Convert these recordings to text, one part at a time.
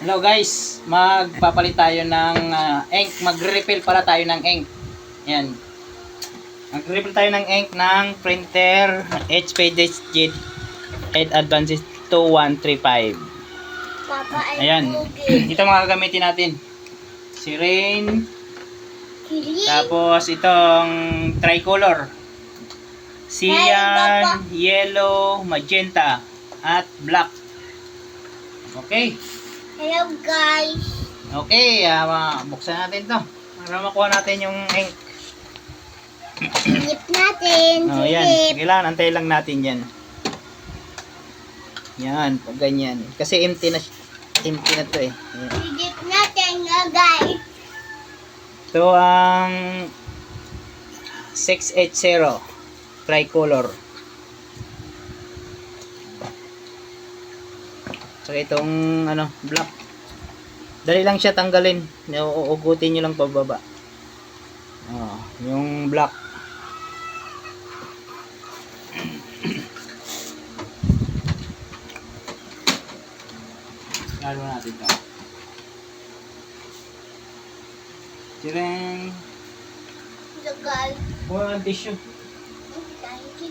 Hello guys, magpapalit tayo ng ink. Magre-refill pala tayo ng ink. Yan. Magre-refill tayo ng ink ng printer HP Digit 8 Advances 2135. Papa, Ayan. Ito mga gagamitin natin. Sirin. Tapos itong tricolor. Cyan, yellow, magenta, at black. Okay. Hello guys. Okay, buksan natin to para makuha natin yung ink. Silip natin. Oh, yan. Silip. Kailangan antay lang natin yan. Yan, pag ganyan. Kasi empty na to eh. Yan. Silip natin nga guys. Ito ang 680 tricolor. So itong black. Dali lang siya tanggalin. Uugutin nyo lang pababa. Oh, yung black. Lalo natin ito. Tireng. Hello guys. Kuha ng tissue. Thank you.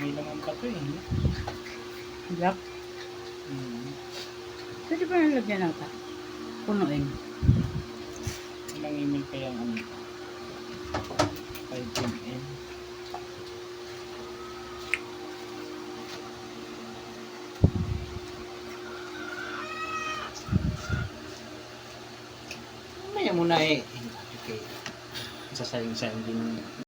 May laman pa to eh. Black. Pwede ba nalagyan nata? Punuin. Ilang email kaya ang 5 ml. Mamaya muna eh. Okay. Sasaling-saling din